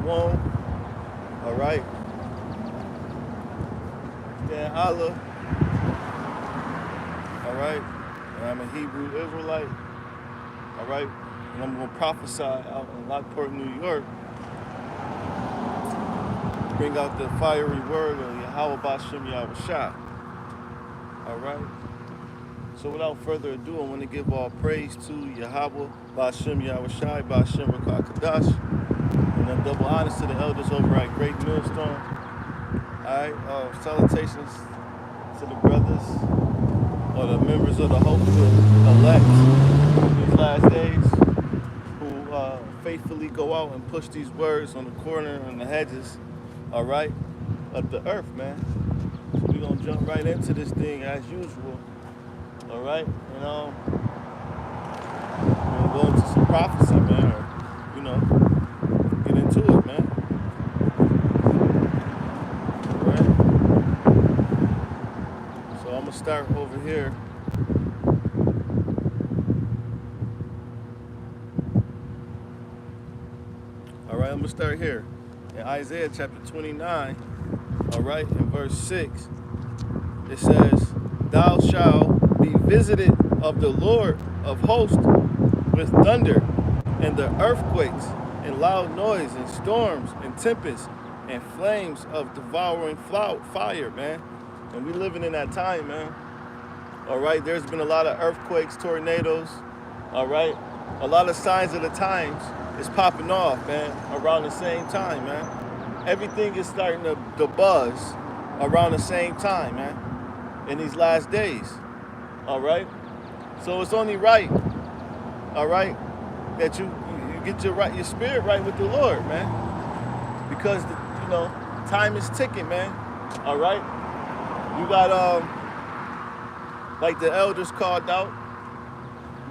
Shalom. All right. Then Allah. All right. And I'm a Hebrew Israelite. All right. And I'm going to prophesy out in Lockport, New York. Bring out the fiery word of Yahweh Bashem Yahushua. All right. So without further ado, I want to give all praise to Yahweh Bashem Yahushua, Bashem Rakah Kadash, and then double honors to the elders over at Great Millstone. All right. Salutations to the brothers or the members of the hopeful elect these last days who faithfully go out and push these words on the corner and the hedges, all right, of the earth, man. So we're going to jump right into this thing as usual, all right? And we're going to go into some prophecy, man, or, get into it, man. All right? So I'm going to start over here. All right, I'm going to start here. In Isaiah chapter 29, all right, in verse 6, it says, "Thou shalt be visited of the Lord of hosts with thunder, and the earthquakes, and loud noise, and storms, and tempests, and flames of devouring fire," man. And we living in that time, man. All right, there's been a lot of earthquakes, tornadoes, all right? A lot of signs of the times is popping off, man, around the same time, man. Everything is starting to buzz around the same time, man, in these last days, all right? So it's only right, all right, that you get your spirit right with the Lord, man, because, time is ticking, man, all right? You got, like the elders called out,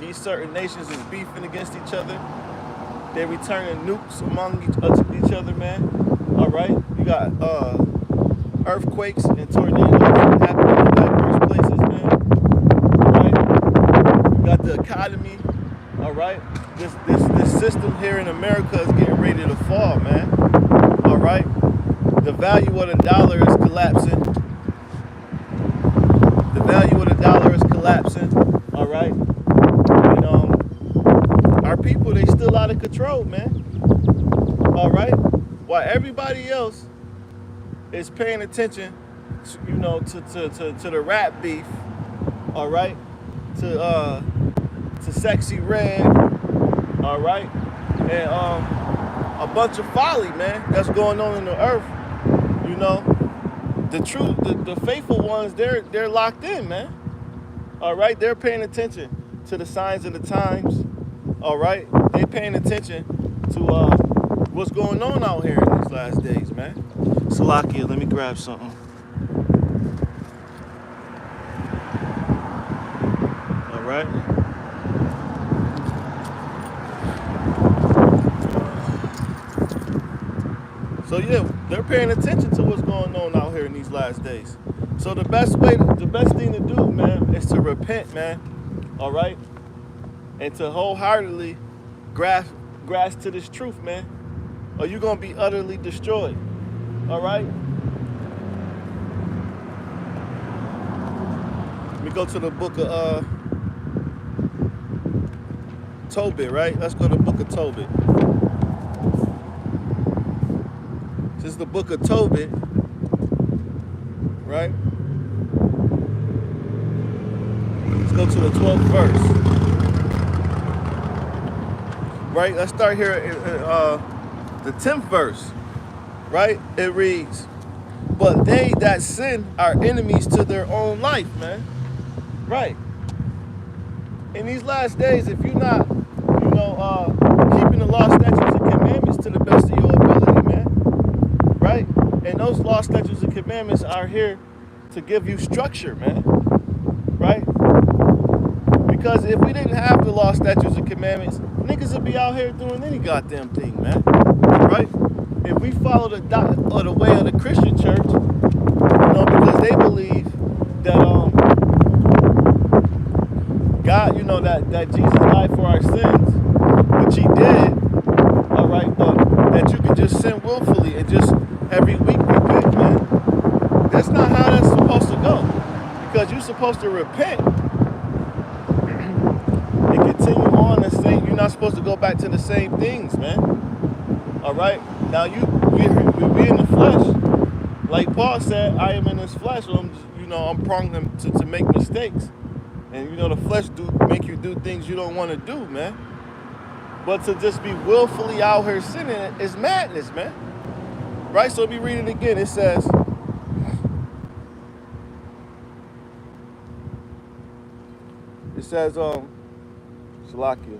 these certain nations is beefing against each other. They're returning nukes among each other, man. All right, you got earthquakes and tornadoes happening in diverse places, man. All right, you got the economy. All right, this system here in America is getting ready to fall, man. All right, the value of the dollar is collapsing. The value of the dollar is collapsing. All right, and our people, they still out of control, man. All right, while everybody else is paying attention, to the rap beef, all right, to Sexy Red, all right, and a bunch of folly, man, that's going on in the earth. The true, the faithful ones, they're locked in, man. All right, they're paying attention to the signs of the times. All right, they paying attention to what's going on out here in these last days, man. Salakia, let me grab something. All right. So yeah, they're paying attention to what's going on out here in these last days. So the best thing to do, man, is to repent, man. All right, and to wholeheartedly grasp to this truth, man, or you're gonna be utterly destroyed. All right. Let me go to the book of Tobit, right? Let's go to the book of Tobit. This is the book of Tobit, right? Let's go to the 12th verse. Right? Let's start here at the 10th verse, right? It reads, "But they that sin are enemies to their own life," man. Right. In these last days, if you're not, keeping the law, statutes, and commandments to the best of your ability, man, right? And those law, statutes, and commandments are here to give you structure, man, right? Because if we didn't have the law, statutes, and commandments, niggas would be out here doing any goddamn thing, man, right? If we follow the way of the Christian church, because they believe that God, that Jesus died for our sins, which he did, all right, but that you can just sin willfully and just every week repent, man. That's not how that's supposed to go. Because you're supposed to repent and continue on the same. You're not supposed to go back to the same things, man. All right. Now we in the flesh. Like Paul said, I am in this flesh. So I'm prone to make mistakes, and the flesh make you do things you don't want to do, man. But to just be willfully out here sinning is madness, man. Right? So let me read it again. It says, Salakia.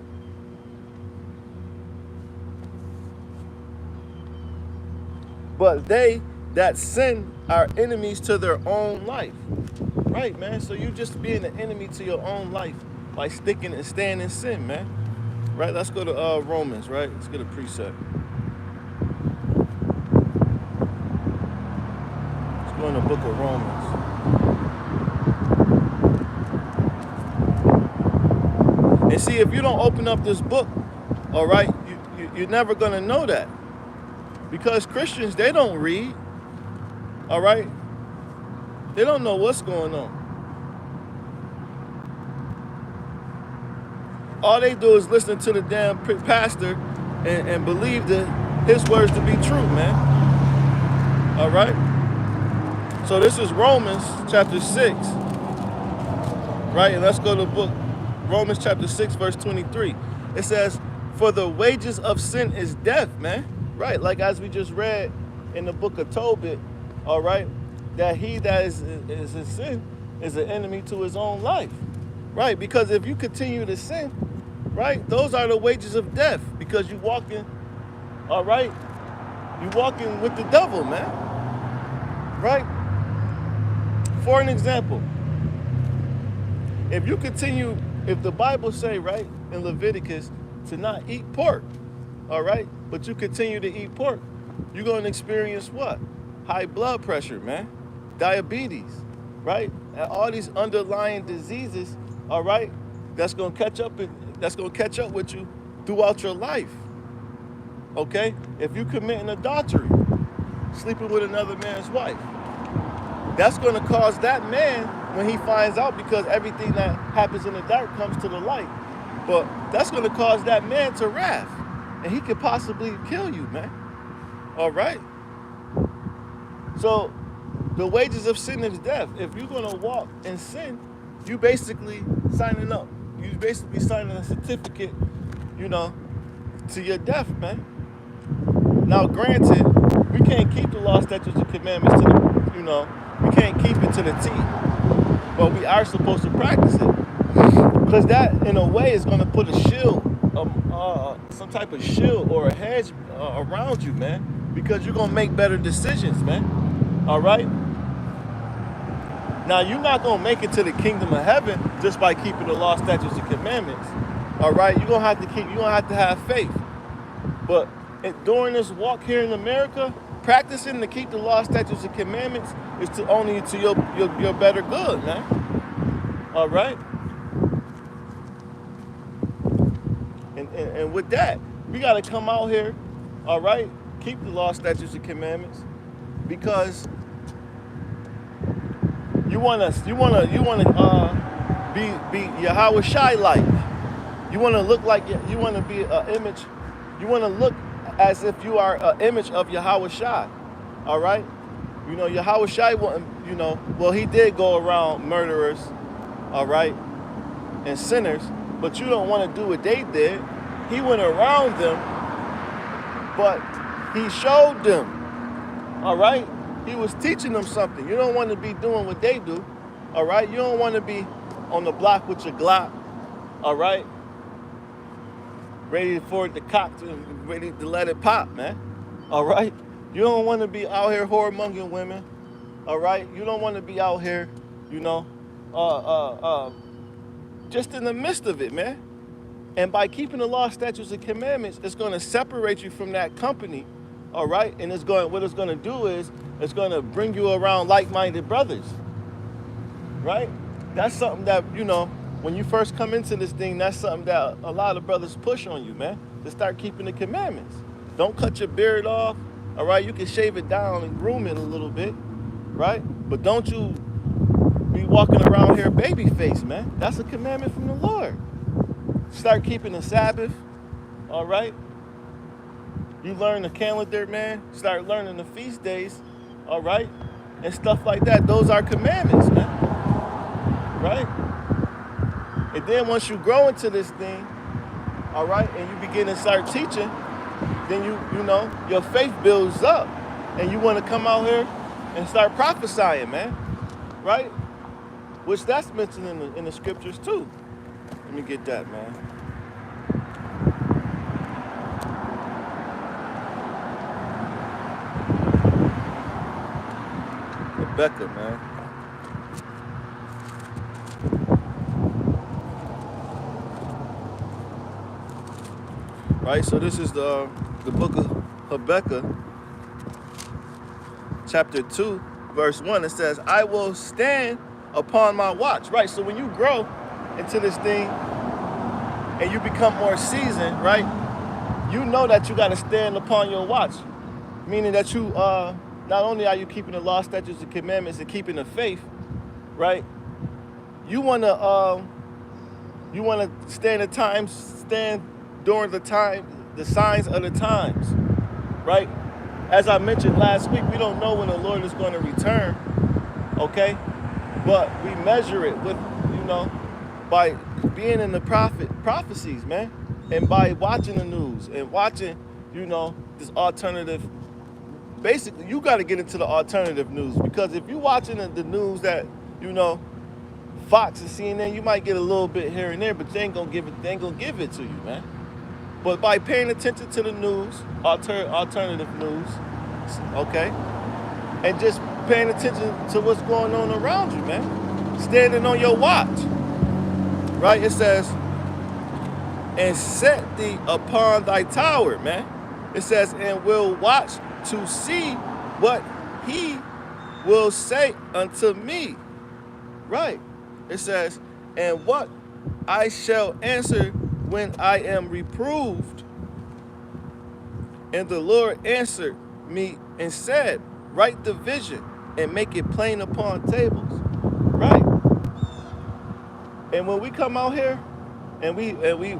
But they that sin are enemies to their own life. Right, man? So you just being an enemy to your own life by sticking and staying in sin, man. Right? Let's go to Romans, right? Let's get a precept. Let's go in the book of Romans. And see, if you don't open up this book, all right, you're never going to know that. Because Christians, they don't read, all right? They don't know what's going on. All they do is listen to the damn pastor and believe his words to be true, man. All right? So this is Romans chapter 6, right? And let's go to the book, Romans chapter 6, verse 23. It says, for the wages of sin is death, man. Right, like as we just read in the book of Tobit, all right, that he that is in sin is an enemy to his own life. Right, because if you continue to sin, right, those are the wages of death, because you're walking, all right, you're walking with the devil, man. Right? For an example, if the Bible say, right, in Leviticus, to not eat pork, all right, but you continue to eat pork, you're going to experience what? High blood pressure, man. Diabetes, right? And all these underlying diseases, all right, that's going to catch up with you throughout your life. Okay? If you committing adultery, sleeping with another man's wife, that's going to cause that man, when he finds out, because everything that happens in the dark comes to the light, but that's going to cause that man to wrath. And he could possibly kill you, man. All right? So, the wages of sin is death. If you're going to walk in sin, you basically signing up. You basically signing a certificate, to your death, man. Now, granted, we can't keep the law, statutes, and commandments we can't keep it to the T. But we are supposed to practice it. Because that, in a way, is going to put a shield, some type of shield or a hedge around you, man, because you're going to make better decisions, man. All right? Now, you're not going to make it to the kingdom of heaven just by keeping the law, statutes, and commandments. All right? You're going to have to have faith. But during this walk here in America, practicing to keep the law, statutes, and commandments is only to your better good, man. All right? And with that, we got to come out here, all right, keep the law, statutes, and commandments, because you want to be Yahweh Shai like. You want to look like, you want to be an image. You want to look as if you are an image of Yahweh Shai. All right, Yahweh Shai well, he did go around murderers, all right, and sinners, but you don't want to do what they did. He went around them, but he showed them, all right? He was teaching them something. You don't want to be doing what they do, all right? You don't want to be on the block with your Glock, all right? Ready for it to cock and ready to let it pop, man, all right? You don't want to be out here whoremongering women, all right? You don't want to be out here, just in the midst of it, man. And by keeping the law, statutes, and commandments, it's going to separate you from that company, all right? And what it's going to do is it's going to bring you around like-minded brothers, right? That's something that, when you first come into this thing, that's something that a lot of brothers push on you, man, to start keeping the commandments. Don't cut your beard off. All right, you can shave it down and groom it a little bit, right? But don't you be walking around here baby face, man. That's a commandment from the Lord. Start keeping the Sabbath, all right? You learn the calendar, man. Start learning the feast days, all right? And stuff like that. Those are commandments, man, right? And then once you grow into this thing, all right, and you begin to start teaching, then you know, your faith builds up and you want to come out here and start prophesying, man, right? Which that's mentioned in the scriptures too. Let me get that, man. Rebecca, man. Right, so this is the book of Habakkuk, chapter 2, verse 1. It says, I will stand upon my watch. Right, so when you grow into this thing and you become more seasoned, right, you know that you got to stand upon your watch. Meaning that you, not only are you keeping the law, statutes, and commandments and keeping the faith, right, you want to stand during the time, the signs of the times, right? As I mentioned last week, we don't know when the Lord is going to return, okay? But we measure it with, you know, by being in the prophecies, man, and by watching the news and watching, you know, this alternative. Basically, you got to get into the alternative news, because if you're watching the news that, you know, Fox and CNN, you might get a little bit here and there, but they ain't gonna give it to you, man. But by paying attention to the news, alternative news, okay, and just paying attention to what's going on around you, man, standing on your watch, right? It says, and set thee upon thy tower, man. It says, and will watch to see what he will say unto me, right? It says, and what I shall answer when I am reproved. And the Lord answered me and said, write the vision and make it plain upon tables, right? And when we come out here and we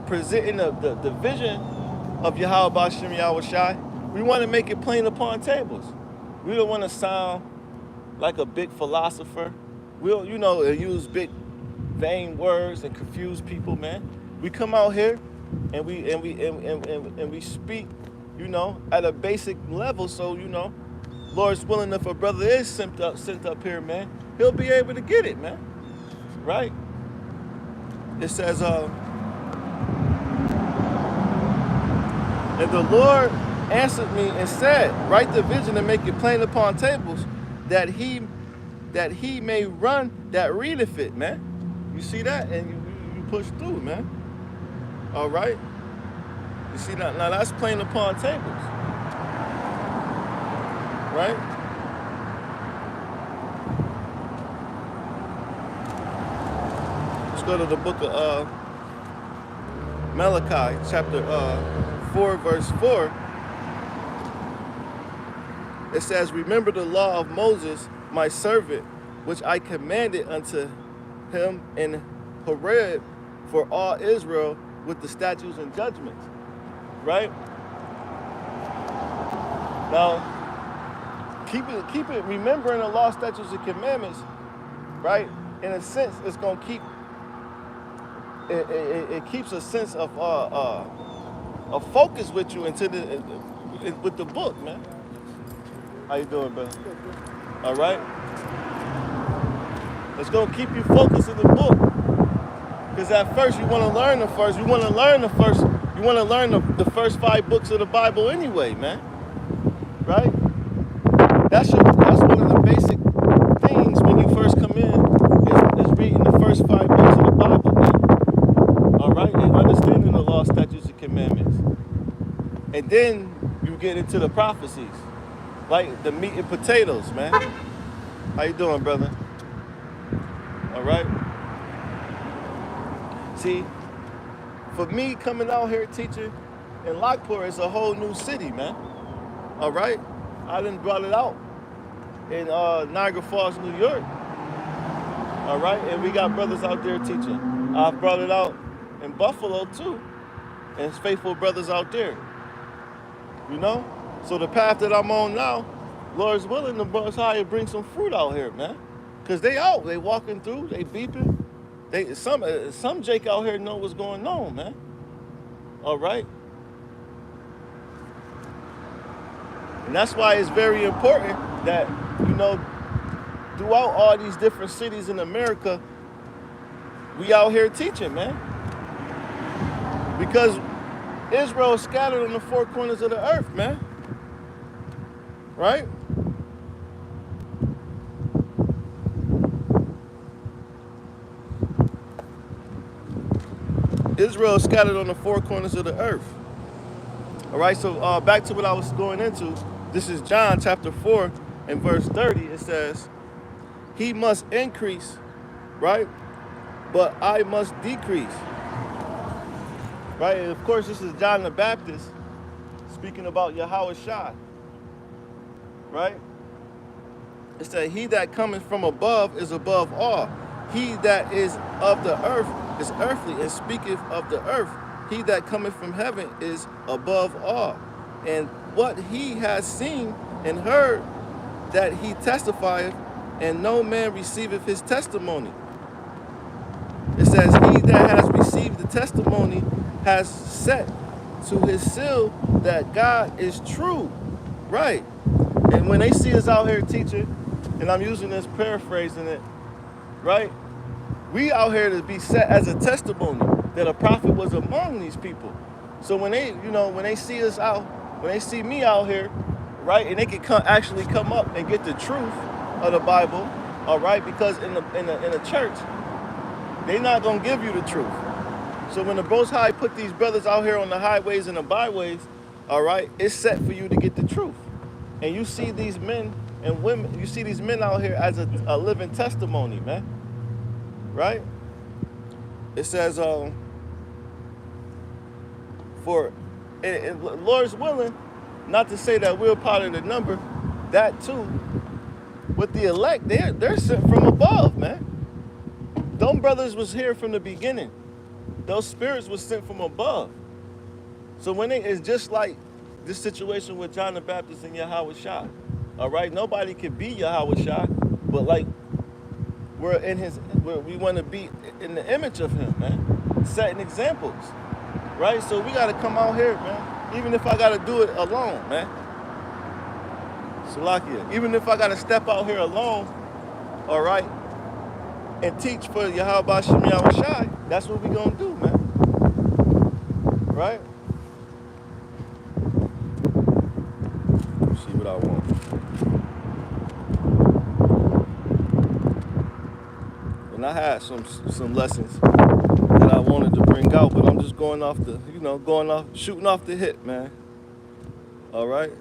presenting the vision of Yahweh B'Shem Yahweh Shai, we want to make it plain upon tables. We don't want to sound like a big philosopher. We'll, you know, use big vain words and confuse people, man. We come out here and we speak, you know, at a basic level. So, you know, Lord's willing, if a brother is sent up here, man, he'll be able to get it, man. Right? It says, and the Lord answered me and said, write the vision and make it plain upon tables, that he may run that readeth it, man. You see that? And you push through, man. All right? You see that? Now that's plain upon tables. Right? Let's go to the book of Malachi, chapter 4, verse 4. It says, remember the law of Moses, my servant, which I commanded unto him in Horeb for all Israel with the statutes and judgments, right? Now, keep it, remembering the law, statutes, and commandments, right? In a sense, it's gonna keep, it keeps a sense of focus with you with the book, man. How you doing, brother? All right. It's gonna keep you focused in the book. Because at first you want to learn the first. You want to learn the first 5 books of the Bible anyway, man. Right? That's one of the basic things when you first come in is reading the first 5 books of the Bible, man. All right, and understanding the law, statutes, and commandments. And then you get into the prophecies, like the meat and potatoes, man. How you doing, brother? All right. See, for me coming out here teaching, in Lockport is a whole new city, man. All right? I done brought it out in Niagara Falls, New York. All right? And we got brothers out there teaching. I've brought it out in Buffalo, too. And it's faithful brothers out there. You know? So the path that I'm on now, Lord's willing, the Most High bring some fruit out here, man. Because they out. They walking through. They beeping. Some Jake out here know what's going on, man. All right? And that's why it's very important that, you know, throughout all these different cities in America, we out here teaching, man. Because Israel is scattered on the four corners of the earth, man. Right? Israel is scattered on the four corners of the earth. All right, so back to what I was going into. This is John chapter 4 and verse 30. It says, he must increase, right? But I must decrease. Right? And of course, this is John the Baptist speaking about Yahweh Shai. Right? It said, he that cometh from above is above all. He that is of the earth is earthly, and speaketh of the earth. He that cometh from heaven is above all. And what he has seen and heard, that he testifieth, and no man receiveth his testimony. It says, he that has received the testimony has set to his seal that God is true. Right. And when they see us out here teaching, and I'm using this, paraphrasing it, right? We out here to be set as a testimony that a prophet was among these people. So when they, you know, when they see us out, when they see me out here, right, and they can actually come up and get the truth of the Bible, all right, because in the church, they're not gonna give you the truth. So when the Most High put these brothers out here on the highways and the byways, all right, it's set for you to get the truth. And you see these men and women, you see these men out here as a living testimony, man. Right? It says, for Lord's willing, not to say that we're part of the number, that too, with the elect, they're sent from above, man. Them brothers was here from the beginning. Those spirits was sent from above. So when it's just like this situation with John the Baptist and Yahweh Shai. All right, nobody can be Yahweh Shai, but like we want to be in the image of him, man, setting examples, right? So we got to come out here, man, even if I got to do it alone, man. Salakia, even if I got to step out here alone, all right, and teach for Yahweh Shem Yahweh Shai, that's what we going to do, man, right? See what I want. And I had some lessons that I wanted to bring out, but I'm just going off the, shooting off the hip, man. All right.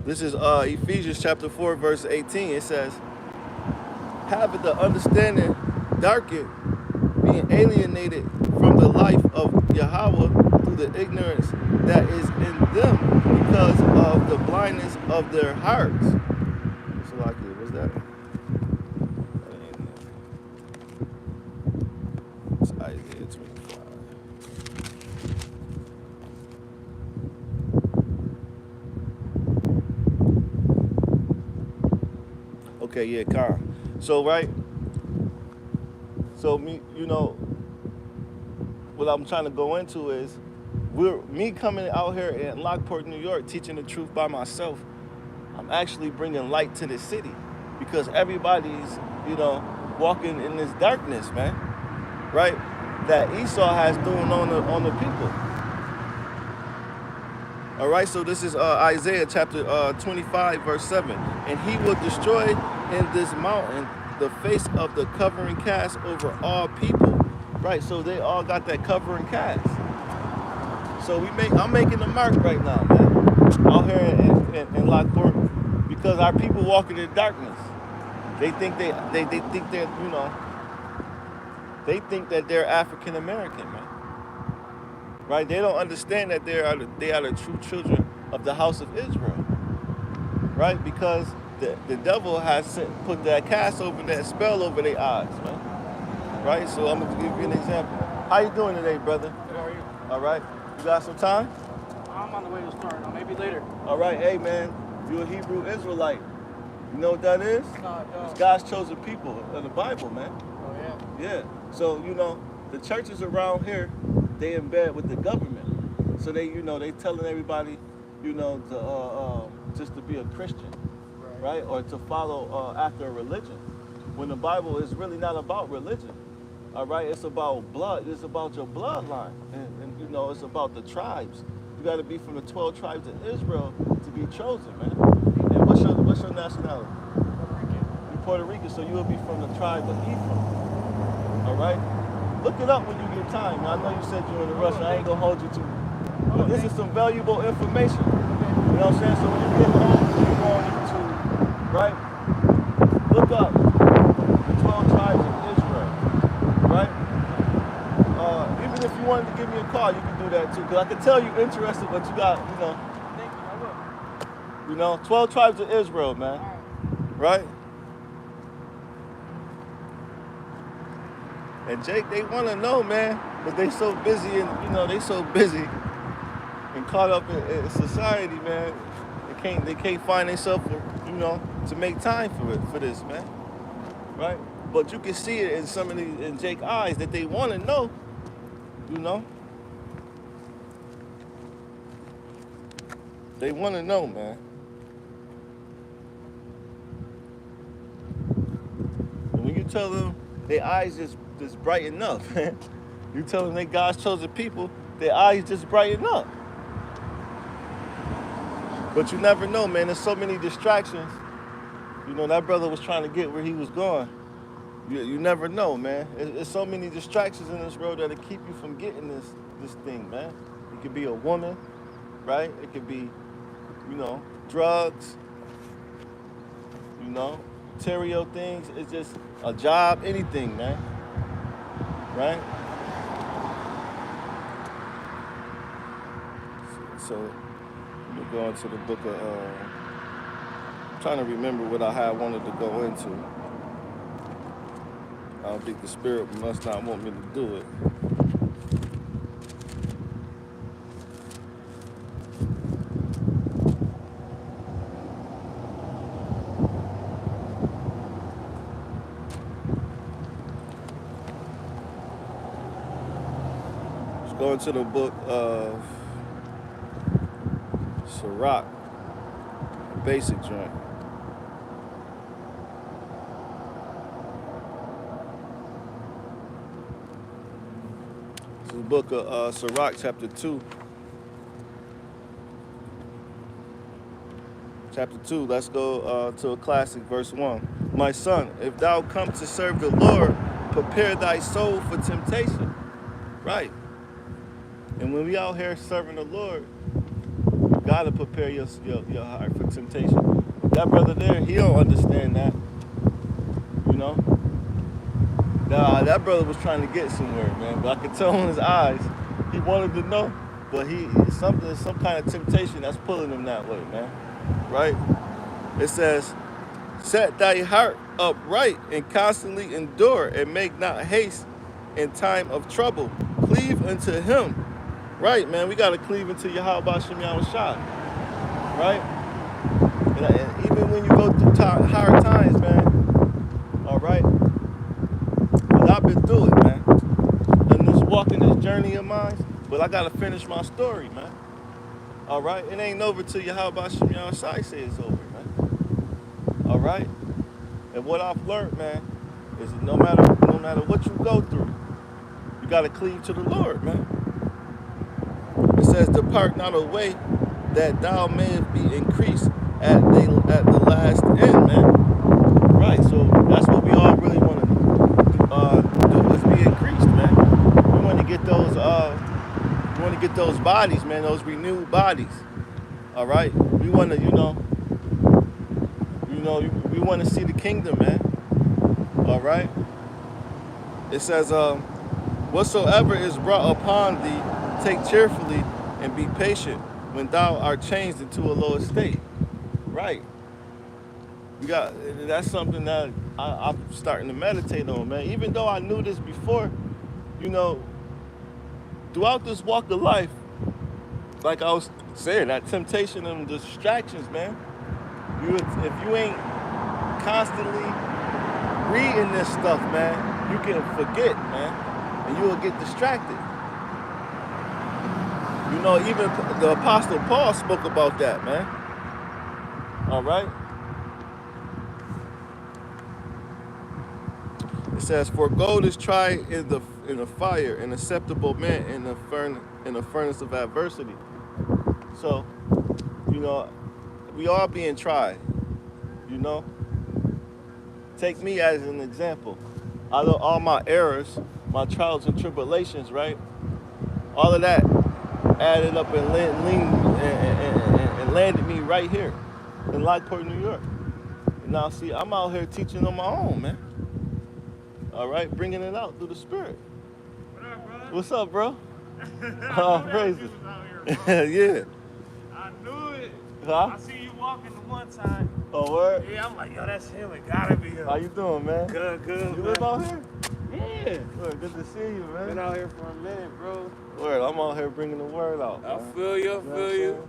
This is Ephesians chapter 4, verse 18. It says, having the understanding darkened, being alienated from the life of Yahweh through the ignorance that is in them because of the blindness of their hearts. So like, what's that? It's Isaiah 25. Okay, yeah, calm. So, right? So, what I'm trying to go into is, me coming out here in Lockport, New York, teaching the truth by myself, I'm actually bringing light to the city because everybody's, walking in this darkness, man, right? That Esau has doing on the people. All right, so this is Isaiah chapter 25, verse 7. And he will destroy in this mountain the face of the covering cast over all people. Right, so they all got that covering cast. So I'm making the mark right now, man, out here in Lockport, because our people walking in darkness. They think they think they're, they think that they're African American, man. Right? They don't understand that they are the true children of the house of Israel. Right? Because the devil has put that cast over, that spell over their eyes, man. Right? So I'm gonna give you an example. How you doing today, brother? Good, how are you? All right. You got some time? I'm on the way to start. Maybe later. All right. Hey, man. You a Hebrew Israelite. You know what that is? No. It's God's chosen people of the Bible, man. Oh, yeah? Yeah. So, the churches around here, they in bed with the government. So they telling everybody, to just to be a Christian, right? Or to follow after a religion. When the Bible is really not about religion. All right? It's about blood. It's about your bloodline. And it's about the tribes. You got to be from the 12 tribes of Israel to be chosen, man. And what's your nationality? Puerto Rican. You're Puerto Rican, so you'll be from the tribe of Ephraim. All right? Look it up when you get time. Now, I know you said you're in a rush. I ain't going to hold you to it. But this is some valuable information. You know what I'm saying? So when you get home, you go on YouTube, right? Look up the 12 tribes of Israel, right? Even if you wanted to give me a call, you can do that too. Because I can tell you're interested, but you got, Thank you, I will. 12 tribes of Israel, man. All Right? And Jake, they want to know, man, but they so busy and they so busy and caught up in society, man. They can't find themselves, to make time for this, man. Right? But you can see it in some of these in Jake's eyes that they want to know, They want to know, man. And when you tell them their eyes just brighten up, man. You tell them they God's chosen people, their eyes just brighten up. But you never know, man. There's so many distractions. That brother was trying to get where he was going. You never know, man. There's so many distractions in this world that'll keep you from getting this thing, man. It could be a woman, right? It could be, drugs, material things. It's just a job, anything, man. Right? So we're going to the book of, I'm trying to remember what I had wanted to go into. I don't think the Spirit must not want me to do it. Let's go into the book of Sirach, basic joint. This is the book of Sirach, chapter 2. Chapter 2, let's go to a classic, verse 1. My son, if thou come to serve the Lord, prepare thy soul for temptation. Right. And when we out here serving the Lord, you gotta prepare your heart for temptation. That brother there, he don't understand that. That brother was trying to get somewhere, man. But I could tell in his eyes, he wanted to know. But some kind of temptation that's pulling him that way, man. Right? It says, set thy heart upright and constantly endure, and make not haste in time of trouble. Cleave unto him. Right, man, we got to cleave into Yahweh Shem Yahushua. Right? And even when you go through hard times, man, all right? But I've been through it, man. And this walking this journey of mine, but I got to finish my story, man. All right? It ain't over till Yahweh Shem Yahushua say it's over, man. All right? And what I've learned, man, is no matter what you go through, you got to cleave to the Lord, man. It says, depart not away that thou mayest be increased at the last end, man. Right, so that's what we all really want to do is be increased, man. We want to get those bodies, man, those renewed bodies. All right, we want to, You know, we want to see the kingdom, man. All right. It says, whatsoever is brought upon thee, take cheerfully and be patient when thou art changed into a lower state. Right. That's something that I'm starting to meditate on, man. Even though I knew this before, you know, throughout this walk of life, like I was saying, that temptation and distractions, man. If you ain't constantly reading this stuff, man, you can forget, man, and you will get distracted. You know, even the Apostle Paul spoke about that, man. All right. It says, "For gold is tried in the fire, and acceptable man in the furnace of adversity." So, you know, we are being tried. You know, take me as an example. Out of all my errors, my trials and tribulations, right? All of that added up and landed me right here in Lockport, New York. And now, see, I'm out here teaching on my own, man. All right, bringing it out through the Spirit. What up, brother? What's up, bro? Oh, praises. yeah. Yeah. I knew it. Huh? I see you walking the one time. Oh, word? Yeah, I'm like, yo, that's him. It gotta be him. How you doing, man? Good, good. You live out here? Yeah. Good to see you, man. Been out here for a minute, bro. Word, I'm out here bringing the word out, I man. feel you, know what I'm saying?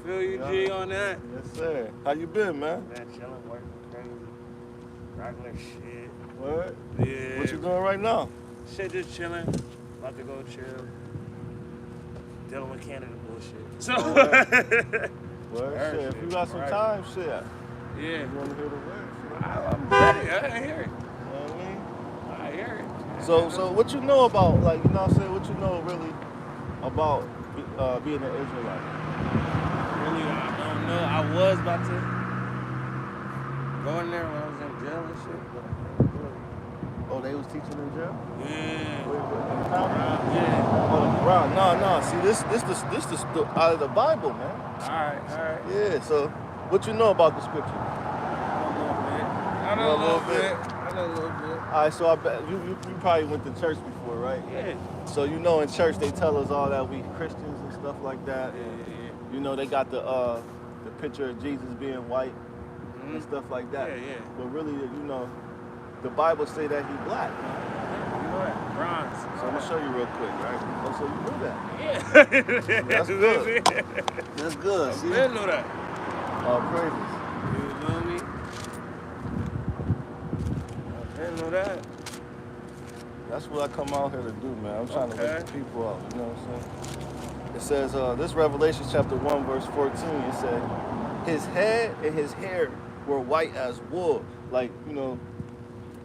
Feel you, G, on that. Yes, sir. How you been, man? Man, chilling, working crazy. Regular shit. Word? Yeah. What you doing right now? Shit, just chilling. About to go chill. Dealing with Canada bullshit. So. Word, Word, shit. If shit. you got some Right. time, shit. Yeah. You want to hear the word, shit. I'm ready. I hear it. You know what I mean? I hear it. So what you know about, like, you know what I'm saying, what you know really about being an Israelite? Really, I don't know. I was about to go in there when I was in jail and shit. But Oh, they was teaching in jail? yeah. Wait, in the Bible? Yeah. Oh, right. No. See, this out of the Bible, man. Alright. Yeah. So, what you know about the scripture? I know a little bit. All right. So I bet you probably went to church before, right? Yeah. So you know, in church they tell us all that we Christians and stuff like that. Yeah. You know, they got the picture of Jesus being white and stuff like that. Yeah. But really, you know, the Bible say that he black. You know that? Bronze. So I'm gonna show you real quick, right? Oh, so you knew that? Yeah. That's good. That's good. I See? didn't know that. All praises. You know me? I didn't know that. That's what I come out here to do, man. I'm trying to Okay. wake the people up. You know what I'm saying? It says, this Revelation chapter 1, verse 14, it said, his head and his hair were white as wool. Like, you know,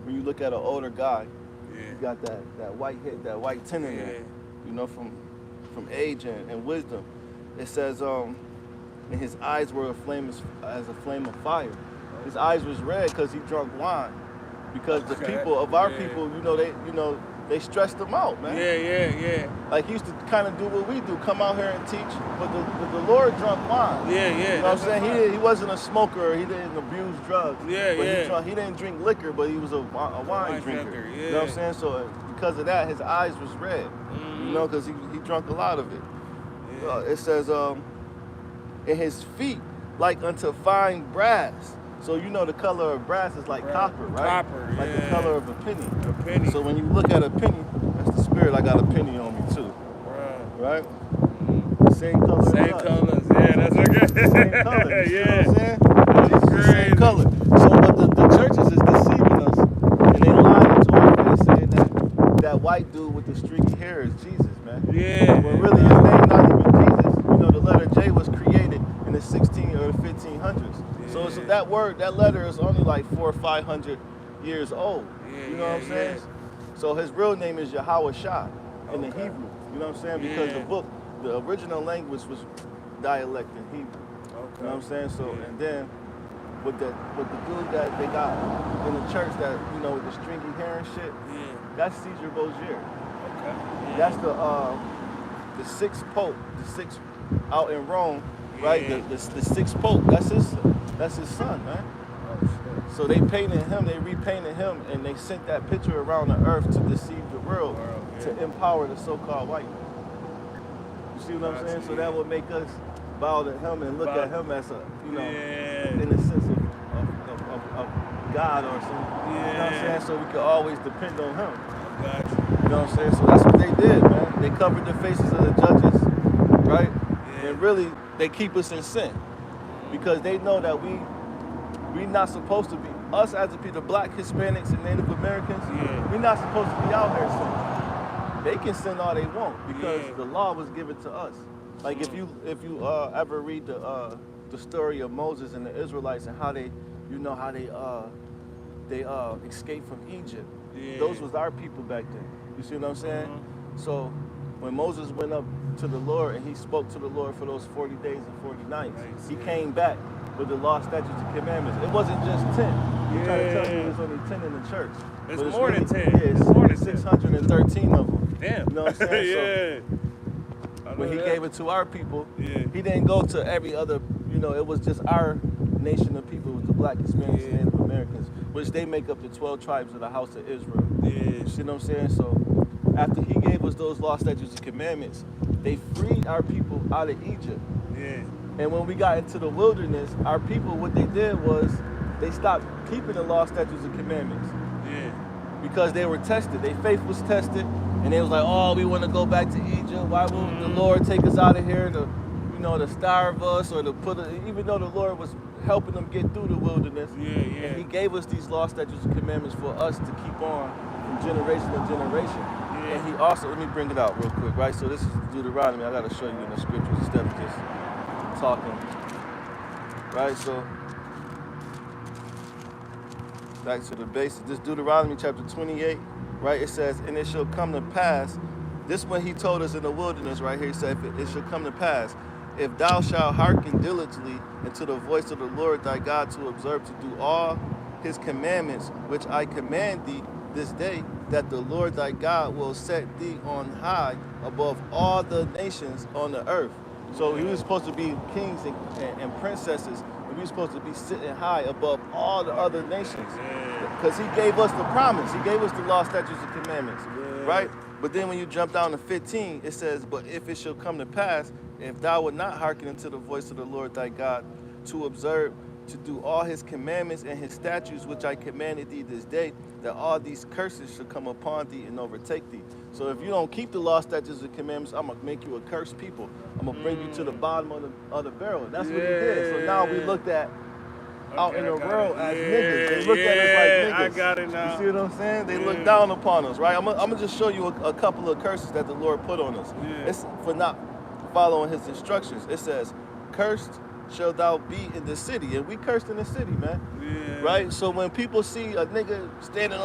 when you look at an older guy, you got that white head, that white tint in there, you know, from age and wisdom. It says, and his eyes were as a flame of fire. His eyes was red because he drunk wine. Because the people of our people, they stressed him out, man. Yeah. Like he used to kind of do what we do, come out here and teach, but the Lord drunk wine. Yeah. You know what I'm saying? He wasn't a smoker, he didn't abuse drugs. But he didn't drink liquor, but he was a wine drinker. Yeah. You know what I'm saying? So because of that, his eyes was red. You know, because he drunk a lot of it. Yeah. It says, in his feet like unto fine brass. So you know the color of brass is like copper, right? Copper, like the color of a penny. A penny. So when you look at a penny, that's the spirit. I got a penny on me too, right? Same color. Same colors. Yeah, that's okay. Same color. You see what I'm saying? That's It's the crazy. same color. So but the churches is deceiving us, and they lying to us. They saying that white dude with the streaky hair is Jesus, man. Yeah. Well, really, his name not even Jesus. You know, the letter J was created in the 16 or the 1500s. So that letter is only like 400 or 500 years old. You know what I'm saying? So his real name is Yahweh Shah in the Hebrew. You know what I'm saying? Because the original language was dialect in Hebrew. You know what I'm saying? So and then with the dude that they got in the church that, you know, with the stringy hair and shit, that's Caesar Borgia. That's the sixth pope, the sixth out in Rome, right? The sixth pope. That's his son, man. So they painted him, they repainted him, and they sent that picture around the earth to deceive the world, to empower the so-called white. You see what I'm saying? So that would make us bow to him and look at him as a, you know, in the sense of God or something. You know what I'm saying? So we could always depend on him. Gotcha. You know what I'm saying? So that's what they did, man. They covered the faces of the judges, right? And really, they keep us in sin because they know that we not supposed to be, us as a people, black, Hispanics, and Native Americans, we're not supposed to be out here sinning. They can sin all they want because the law was given to us. Like if you ever read the story of Moses and the Israelites and how they, you know, how they escaped from Egypt. Those was our people back then. You see what I'm saying? So when Moses went up to the Lord and he spoke to the Lord for those 40 days and 40 nights, he came back with the law, statutes, and commandments. It wasn't just 10. You try to tell me there's only 10 in the church. It's But more than 10. Yeah, it's more than 613 of them. Damn. You know what I'm saying? So, when he gave it to our people, Yeah. he didn't go to every other, you know, it was just our nation of people, it was the black, Hispanics, and Native Americans, which they make up the 12 tribes of the house of Israel. You see what I'm saying? So after he gave us those law, statutes, and commandments, they freed our people out of Egypt. And when we got into the wilderness, our people, what they did was they stopped keeping the law, statutes, and commandments. Because they were tested. Their faith was tested. And they was like, oh, we want to go back to Egypt. Why won't the Lord take us out of here to, you know, to starve us or to even though the Lord was helping them get through the wilderness. And he gave us these law, statutes, and commandments for us to keep on from generation to generation. And he also, let me bring it out real quick, right? So this is Deuteronomy. I got to show you in the scriptures instead of just talking. Right, so back to the basics. This Deuteronomy chapter 28, right? It says, and it shall come to pass, this one he told us in the wilderness right here, he said, it shall come to pass, if thou shalt hearken diligently unto the voice of the Lord thy God to observe to do all his commandments, which I command thee this day, that the Lord thy God will set thee on high above all the nations on the earth. So we were supposed to be kings and princesses, and we were supposed to be sitting high above all the other nations. Because he gave us the promise. He gave us the law, statutes, and commandments, right? But then when you jump down to 15, it says, but if it shall come to pass, if thou wilt not hearken unto the voice of the Lord thy God, to observe, to do all his commandments and his statutes, which I commanded thee this day, that all these curses shall come upon thee and overtake thee. So if you don't keep the law, statutes, and commandments, I'm going to make you a cursed people. I'm going to bring you to the bottom of the barrel. That's what he did. So now we looked at out in the world as niggas. They look at us like niggas. I got it now. You see what I'm saying? They look down upon us, right? I'm going to just show you a couple of curses that the Lord put on us. It's for not following his instructions. It says, cursed shall thou be in the city. And we cursed in the city, man. Right? So when people see a nigga standing on